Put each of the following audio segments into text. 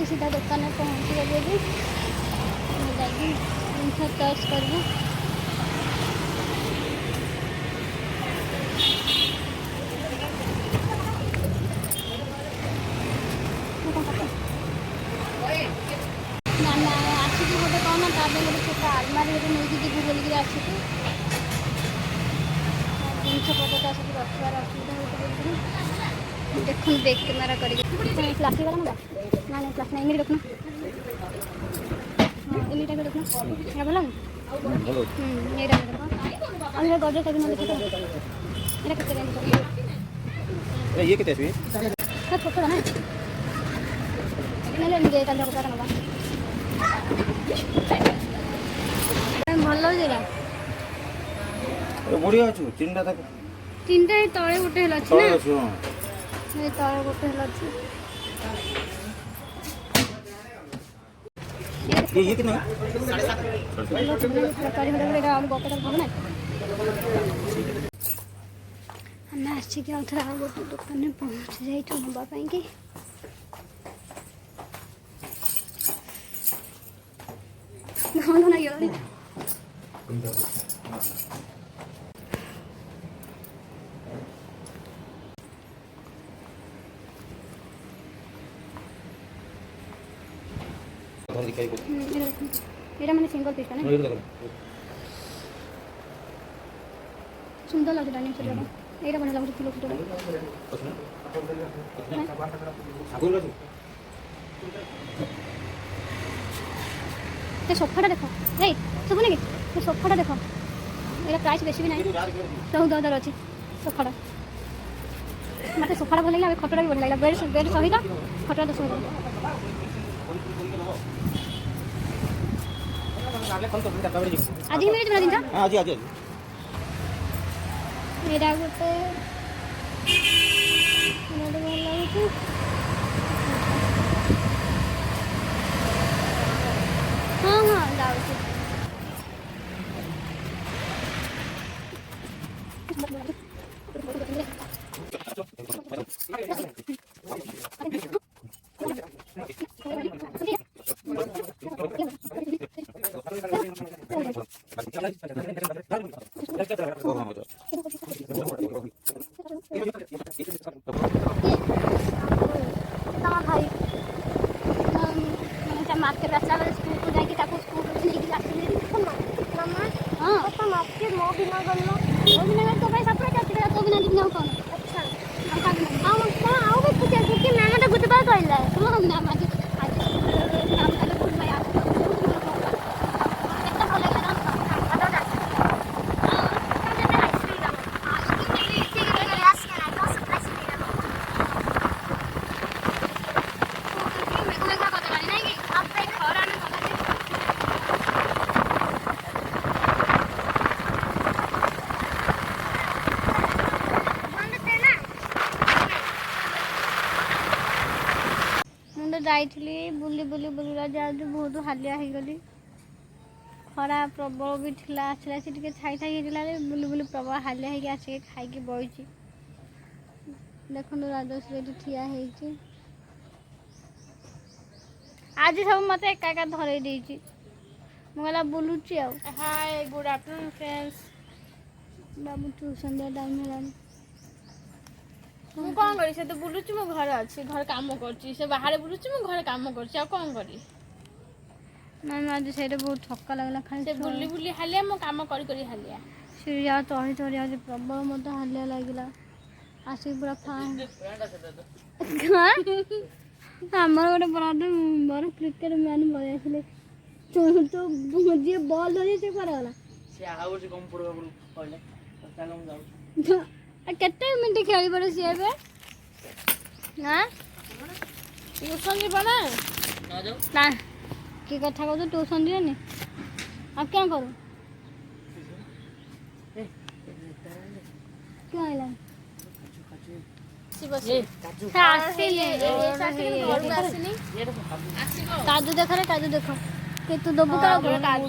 सीधा दुकान में पहुँच गए जिनसे टच करबू आसिक गोटे कौन ताबे गोटे छोट आलमारी नहीं जीवु बोलिक आसिक जिनस पत्र सब रखार असुविधा होती देखो बैक कैमेरा कर प्लास्टिक वाला ना ना प्लास्टिक नहीं देखना एमिटा को देखना क्या बोला ये देखो और ये गजर का भी ना देखो ये कितने रेंज का ये कितने है सब छोटा ना नहीं लेंगे कल को करना भल जरा बढ़िया अछि तीनटा तक तीनटा तळे गोटे हला अछि ना ये तळे गोटे हला अछि ये कितना 7.5 प्रकार हला हम गोटे तक ना हम आछि के उठरा गोटे दुकान में पहुंच जाई तो नबा पई के ना ना यार ये मैंने सिंगल पीस ना सुंदर लगे डाइनिंग सेट वाला एटा बना लगे किलो किलो ये सोफाटा देखो ए सब नहीं ये सोफाटा देखो एटा प्राइस बेसी भी नहीं 14,000 अछि सोफाटा मते सोफाटा भल लागला खटरा भी भल लागला बेड सहित खटरा 10,000 आज ही मिले दिन हां आज आज मेरा गोटे भल लागु हाँ हाँ जाऊ मार्केट रास्ता वाले स्कूल को जाके ताको स्कूल से लेके जाते हैं मामा हां पापा मार्केट मो बिना गल्लो मो बिना गल तो भाई सपरे का तेरा तो बिना दिना कौन अच्छा हम का बिना आओ आओ भी पूछे कि मामा तो गुड बात कहला तुम हम ना आज नाम का गुड बाय आप कितना बोले ना बता दे जाइली बुली बुली बुली आज बहुत हालिया हो गली खरा प्रबल भी ठिला आसला से छाई छाई होता बुली बुली प्रबल हालिया हो आसिक खाई बही देखो राजश्री ठिया आज सब मत एका एका धरई देती मुझे बुलूची हाय गुड आफ्टरनून फ्रेंड्स बाबू ट्यूशन दिया टाइम है मु कौन करी से तो बुलुची मो घर अच्छी घर काम करची से बाहर बुलुची मो घर काम करची आ कौन करी मैम आज से बहुत थक्का लगला खाली से बुली बुली हालिया मो काम करी करी हालिया सीढ़िया चढ़ी चढ़ी आज प्रबल मत हालिया लगला आसी पूरा फाइन हमर गोटे बड़ा बड़ क्रिकेट मैन बड़े आसले तो जी बॉल धरी से कर गला से आउ से कम पड़ो कहले चल हम जाऊ केते मिनट खेली पड़े सी एबे ना ट्यूशन जी बना ना जाओ ना की कथा को तो ट्यूशन दियो नि अब क्या करूं क्यों आइला काजू देख रे काजू देख के तू दबु का काजू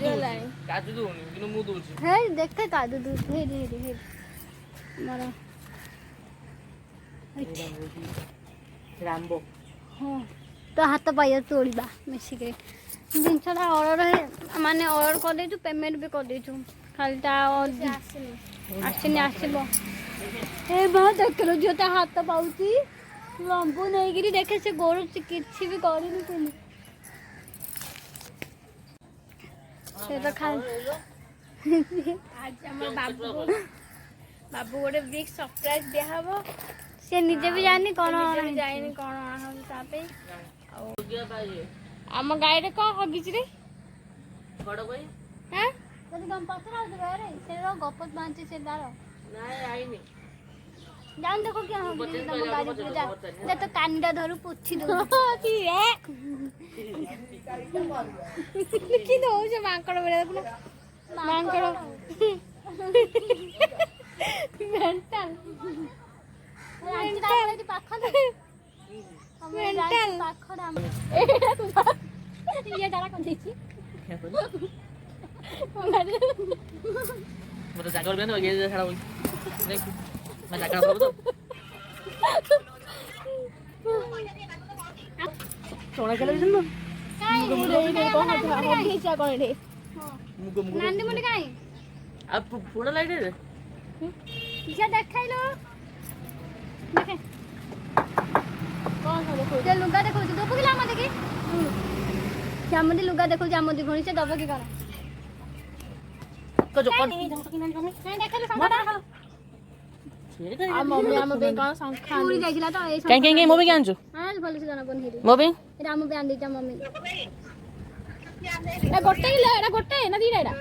काजू दोनी किनु मु दोची हे देख काजू दू हे मारा रामबो हाँ तो हाथ पाइया तोड़वा मिसिके जिनसा ऑर्डर है माने ऑर्डर कर दे पेमेंट भी कर दे खाली आसब ए बहुत देख लो जो हाथ पाऊँगी लंबू नहीं गिरी देखे से गोड़ किसी भी करनी तुम से तो खा आज हमर बाबू गोटे बिग सरप्राइज दिया हबो से निजे भी जानी कोन जाइनी कोन हम तापे आम गाड़ी रे कौन हगिच रे बड़ भाई हैं तने गम पत्थर आ रे से रो गपत बांचे से दार नहीं आईनी जान देखो क्या हो गई तम गाड़ी पे जा ले तो कांडा धरु पुछि दो की रे की दो से मांकड़ बेले देखो मांकड़ मेंटल मेंटल पाखा दे मेंटल पाखा दाम ये डाला कोन देखी मतलब जाकर बेन हो गया छाड़ा देख मैं जाकर बाबू तो सोना केले बिसन काई रे को हाथ ढीचा कोन रे मुगो मुगो नांदी मुंडी काई अब फोड़ा लाइट रे किसा देखाइलो देखे कौन हो देखो जे लुगा देखो दबो कि लामा देखी जामदी लुगा देखो जामदी घणी से दबो कि करा को जो कोन नहीं देखाइलो संखा आ मम्मी आम बे कौन संखा पूरी जाइला तो ए कहीं मोबी के आंचो हां भले से जाना बन हेरी मोबी एटा आम बे आंदी जा मम्मी ए गोटे ले एटा गोटे ना दीटा एटा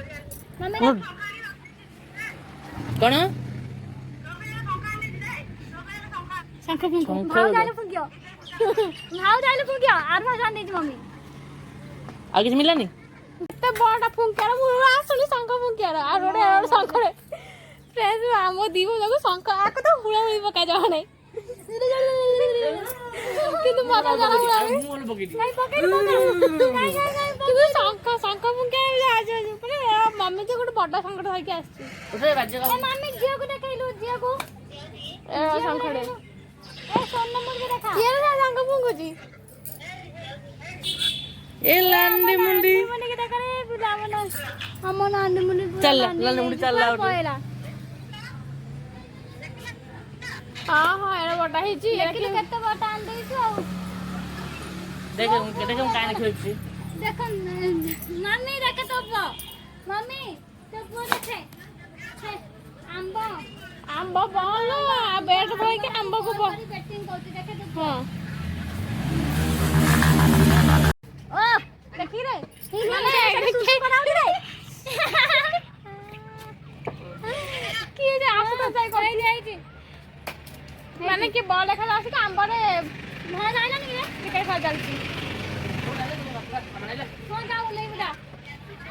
मम्मी कौन शंख फुंको भाव जाले फुंकियो आर भाव जान देती मम्मी आगे मिला नहीं तो बड़ा फुंकियार मु आसली शंख फुंकियार आर ओडे शंख रे फ्रेंड्स आमो दीबो जाको शंख आको तो हुड़ा हुड़ी पका जा नहीं किंतु माता जाना हुड़ा मुंह पकड़ी नहीं पकड़ किंतु शंख फुंकियार आज परे मम्मी जे गोटे बड़ा शंख धइ के आछि उठे बाजे ए मम्मी जिया को देखाइलु जिया को ए शंख रे ए फोन नंबर के देखा ये रे शंख फुंकुजी ए लांडी मुंडी मने के देखा रे बुला मना हम नांडी मुंडी चल लांडी मुंडी चल लाउट पहला हां हां एरा बटा हिची देखिले केते बटा आन देइछु आ देख हम काहे खेलछि देख मम्मी देखे तो मम्मी तो देखे आंबो बोलो आ बैठ बोल के आंबो को बैटिंग करती देखे तो हां ओ देखी रे देखी बनाउली रे की जे आसु तो जाय कोई जाई छी माने कि बॉल खेला आसी के आंबो रे भा जाइला नी रे क्रिकेट खेल चलछी फोन जाऊ ले बुला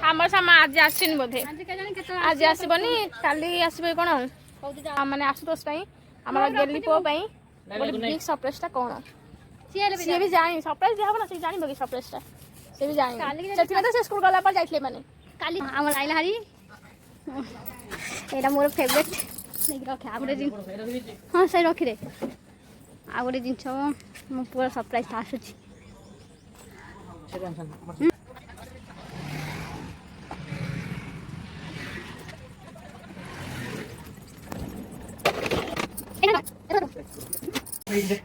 हमर सामा आज आसीन बोधे आज के जानी केतो आज आसीबनी काली आसीबे कोन माने आसुतोष पई हमरा गेली पो पई बिग सरप्राइज ता कोन से भी जानी सरप्राइज दिया ना से जानी बगी सरप्राइज ता से भी जानी सेति में तो से स्कूल गला पर जाइथले माने काली हमर आइला हरी एटा मोर फेवरेट नहीं रखे आगुरे दिन हां सही रखी रे आगुरे दिन छ मो पूरा सरप्राइज था आसुची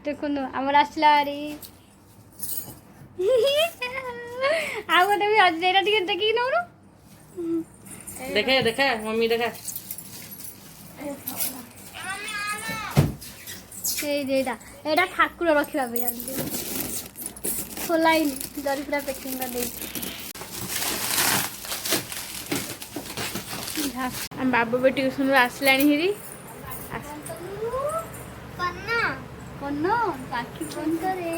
देखो आमर आसला रे आ गोटे भी आज देरा टिके देखि नउरो देखा मम्मी देखा ए जेडा एडा ठाकुर रखिबा भैया खोलाई जरी पूरा पैकिंग कर दे हम बाबू भी ट्यूशन रे आसलानी हिरी पन्ना पन्नो बाकी फोन करे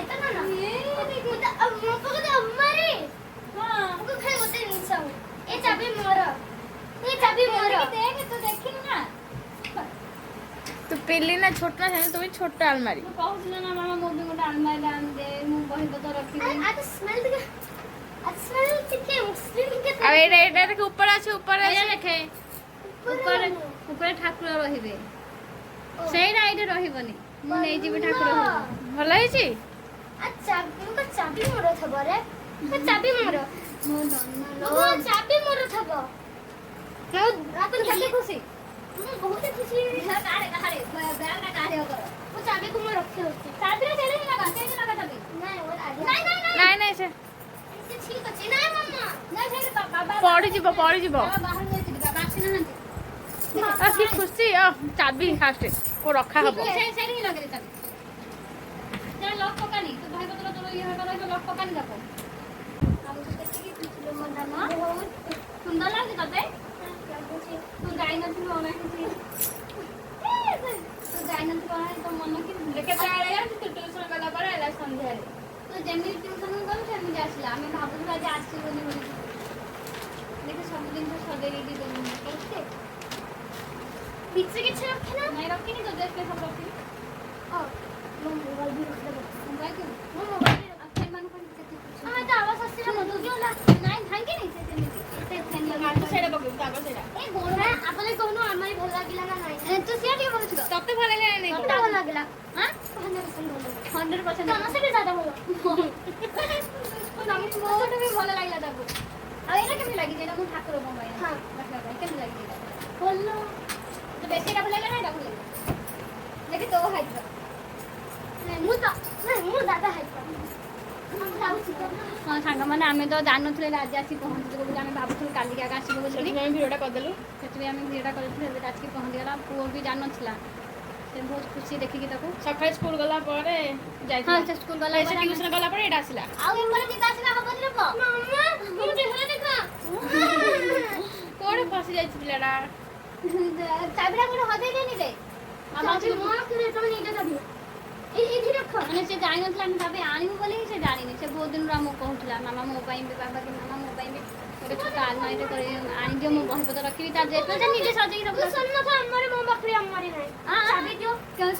एतना ना ये देखो अब मोको तो अम्मा रे हां मोको खाई होते नहीं सब ए चाबी मोर देख तो ପିଲି ନା ଛୋଟ ନା তুমি ছোট আলমারি ମୁଁ କହୁଥିଲି ନା ମାମା ମୋ ପାଇଁ ଗୋଟେ ଆଲମାରି ଆଣିଦେ ମୁଁ ବହି ପତ୍ର ରଖିବି। ଆଉ ଏଇଟା ଏଇଟା ଦେଖ ଉପରେ ଅଛି ଉପରେ ଅଛି ଦେଖେ ଉପରେ ଉପରେ ଠାକୁର ରହିବେ ସେଇଟା ଏଇଠି ରହିବନି ମୁଁ ନେଇଯିବି ଠାକୁର ଭଲ ହେଇଛି। ଚାବି ମୋର ଥବ ରେ ଚାବି ମୋର ଚାବି ମୋର ଥବ ଆପଣ କେତେ ଖୁସି ମୁଁ ବହୁତ ଖୁସି କାଢେ କାଢେ ବ୍ୟାଗଟା କାଢିବ କର ମୁଁ ଚାବିକୁ ମୁଁ ରଖି ହଉଛି ଚାବିରେ ସେଇଠି ଲଗା ସେଇଠି ଲଗା ଚାବି ନାଇଁ ନାଇଁ ନାଇଁ ସେ ଠିକ ଅଛି ନାଇଁ ମାମା ନାଇଁ ସେଇଠି ବାବା ପଡିଯିବ ପଡିଯିବ। ବାବା ବାହାରୁ ଯାଇଥିଲି ବାବା ଆସିନାହାନ୍ତି କି ଖୁସି ଚାବି ଫାଷ୍ଟ ଓ ରଖା ହବ ସେଇଠି ହିଁ ଲଗେଇ ଚାବି ସେଟା ଲକ୍ ପକାନି ତୁ ବହି ପତ୍ର ତୋର ଇଏ ହେବା ରହିବ ଲକ୍ ପକାନି ଯାକ ଆଉ ତୁ ଦେଖିକି ଖୁସିରେ ମୋ ଦାନା ସୁନ୍ଦର ଲାଗୁଛି ତତେ ତୁ ଯାଇନଥିଲୁ ଅନାଇଥିଲି ତୁ ଯାଇନଥିଲୁ ଅନାଇ ତୋ ମନ କି କେତେବେଳେ ତୁ ଟ୍ୟୁସନ ଗଲା ପରେ ହେଲା ସନ୍ଧ୍ୟାରେ ତୁ ଯେମିତି ଟ୍ୟୁସନ ଗଲୁ ସେମିତି ଆସିଲା ଆମେ ଭାବୁଥିଲୁ ଆଜି ଆସିବନି ବୋଲି ଦେଖେ ସବୁ ଜିନିଷ ସଜେଇ ଦେଇକି ଦେବୁ କେତେ କିଛି କିଛି ରଖିନା ନାଇଁ ରଖିନି ତ ଡ୍ରେସ୍ ସବୁ ରଖିନି ମୋ ମୋବାଇଲ ବି ରଖିଦେବ ମୋବାଇଲ ମୋ ମୋବାଇଲ ବି ଆଉ ସେମାନଙ୍କୁ କେତେ ଖୁସି ଆମେ ତ ଆବାଜ ଆସିଲା ମଧୁ ଯୋଉଟା ନାଇଁ ଭାଙ୍ଗିନି ସେ ସେମିତି ସେ ଫ୍ୟାନ୍ ମାଛ ସେଇଟା ପକେଇବୁ ତାପରେ ସେଇଟା ଏ ଗୋଡ ଆପଣ କହୁନ ଆମର ଭଲ ଲାଗିଲା ନା ନାଇଁ ତୁ ସିଆ ଟିକେ କରୁଛୁ ତତେ ଭଲ ଲାଗିଲା ମତେ ଭଲ ଲାଗିଲା ହଁ 100% ଭଲ 100% ତମ ସେଠି ଦାଦା ଭଲ ମୋଠୁ ବି ଭଲ ଲାଗିଲା ତାକୁ ଆଉ ଏଇଟା କେମିତି ଲାଗିଛି ଏଇଟା ମୁଁ ଠାକୁର ମୋ ପାଇଁ ହଁ। ରଖିବା ପାଇଁ କେମିତି ଲାଗିଛି ଏଇଟା ଭଲ ତ ବେଶୀ ଏଇଟା ଭଲ ଲାଗିଲା ନା ଏଇଟା ଭଲ ଲାଗିଲା ଦେଖି ତୋ ହାଇଟ୍ର ନାଇଁ ମୁଁ ଦାଦା ହାଇପା ଆମେ ଯାଉଛୁ ତ ହଁ ସାଙ୍ଗମାନେ ଆମେ ତ ଜାଣିନଥିଲେ ଆଜି ଆସିକି ପହଞ୍ଚିଯିବୁ ବୋଲି ଆମେ ଭାବୁଥିଲୁ କାଲିକି ଆଗ ଆସିବୁ ବୋଲି ସେଥିପାଇଁ ଭିଡ଼ିଓଟା କରିଦେଲୁ ସେଥିପାଇଁ ଆମେ ଭିଡ଼ିଓଟା କରିଥିଲୁ ଏବେ ଆସିକି ପହଞ୍ଚିଗଲା ପୁଅ ବି ଜାଣିନଥିଲା ସେ ବହୁତ ଖୁସି ଦେଖିକି ତାକୁ ସକାଳେ ସ୍କୁଲ ଗଲା ପରେ ହଁ ଯାଇଥିଲା ସେ ସ୍କୁଲ ଗଲା ସେ ଟ୍ୟୁସନ ଗଲା ପରେ ଏଇଟା ଆସିଲା ଆଉ ଏପଟେ ଯିବା ଆସିବା ହବନି ରେ ପୁଅ ମାମା ମୁଁ ଦେହରେ ଦେଖା କୋଉଠି ଫସି ଯାଇଛି ପିଲାଟା ଚାବିଟା କୋଉଠି ହଜେଇ ଦେଇନି ରେ ଚାବି ମୋ ଆଖିରେ ତମେ ନେଇଟା ଚାବି ଏଇଠି ରଖ ମାନେ ସେ ଜାଣିନଥିଲା ଆମେ ଚାବି ଆଣିବୁ ବୋଲି ସେ ଜାଣିନି ସେ ବହୁତ ଦିନରୁ ଆମକୁ କହୁଥିଲା ମାମା ମୋ ପାଇଁ ବି ବାବା କି ମାମା ମୋ ପାଇଁ ବି ଗୋଟେ ଛୋଟ ଆଲମାରିଟେ କରି ଆଣିଦିଅ ମୁଁ ବହିପତ୍ର ରଖିବି ତା ଡ୍ରେସ୍ ସେ ନିଜେ ସଜେଇକି ସବୁ ଶୁଣ ତ ଆମର ମୋ ପାଖରେ ଆମରି ନାହିଁ ଚାବି ଦିଅ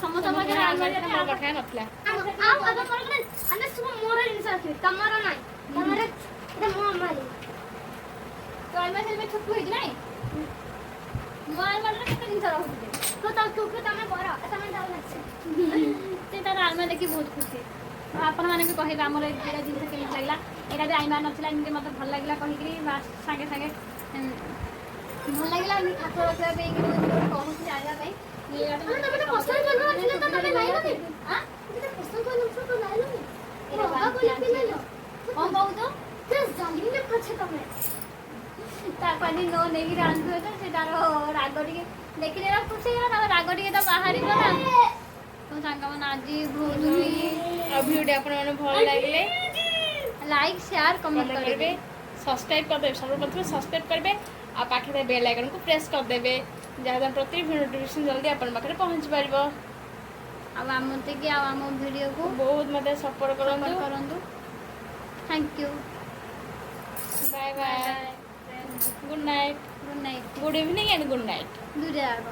ସମସ୍ତଙ୍କ ପାଖରେ ଆଲମାରି ମୋ ପାଖରେ ନଥିଲା ଆଉ ବାବା ମୋର ନା ଆମେ ସବୁ ମୋର ଜିନିଷ ରଖିବି ତମର ନାହିଁ ତମର ଏଟା ମୋ ଆମରି ତ ଆଲମାରି ସେଥିପାଇଁ ଛୋଟ ହେଇଛି ନାଇଁ ମୋ ଆଲମାରିରେ କେତେ ଜିନିଷ ରହୁଛି ତ ତମେ ବଡ଼ ତମେ ଯାଉ ଲାଗছে ସେ ତାର ଆଲମାରି ଦେଖି ବହୁତ ଖୁସି ଆଉ ଆପଣମାନେ ବି କହିବେ ଆମର ଏଇଟା ଜିନିଷ କେମିତି ଲାଗିଲା ଏଇଟା ବି ଆଣିବାର ନଥିଲା ଏମିତି ମୋତେ ଭଲ ଲାଗିଲା କହିକିରି ବାସ୍ ସାଙ୍ଗେ ସାଙ୍ଗେ ଭଲ ଲାଗିଲା ଏମିତି ଠାକୁର ରଖିବା ପାଇଁ କହୁଥିଲି ଆଣିବା ପାଇଁ ତମେ ତ ପସନ୍ଦ କରୁନଥିଲେ ତ ତମେ ଲାଇଲନି ତମେ ପସନ୍ଦ କରୁନଥିଲେ ତ ଲାଇଲନି ଏଇଟା ବାବା ବାନ୍ତି କହିଲେ ଆଣିଛି। ପିଲାଲ କ'ଣ କହୁଛୁ ତ ଜମିରେ ପଛେ ତମେ ତା ପାଣି ନ ନେଇକିରି ଆଣିଥିବେ ତ ସେ ତାର ରାଗ ଟିକେ ଦେଖିଲେ ନା ଖୁସି ହେଇଗଲା ତାର ରାଗ ଟିକେ ତ ବାହାରିବ ନା ତ ସାଙ୍ଗମାନେ ଆଜି ବହୁତ ଆଉ ଭିଡ଼ିଓ ଆପଣମାନେ ଭଲ ଲାଗିଲେ ଲାଇକ୍ ସେୟାର କମେଣ୍ଟ କମେଣ୍ଟ କରିବେ କରିବେ ସବସ୍କ୍ରାଇବ କରିଦେବେ ସର୍ବପ୍ରଥମେ ସବସ୍କ୍ରାଇବ କରିବେ ଆଉ ପାଖରେ ବେଲ୍ ଆଇକନକୁ ପ୍ରେସ୍ କରିଦେବେ ଯାହାଦ୍ୱାରା ପ୍ରତି ନୋଟିଫିକେସନ୍ ଜଲ୍ଦି ଆପଣଙ୍କ ପାଖରେ ପହଞ୍ଚି ପାରିବ ଆଉ ଆମତିକି ଆଉ ଆମ ଭିଡ଼ିଓକୁ ବହୁତ ମୋତେ ସପୋର୍ଟ କରନ୍ତୁ କରନ୍ତୁ thank you bye bye good night good night good evening and good night ଦୁଇଟା ଯାକ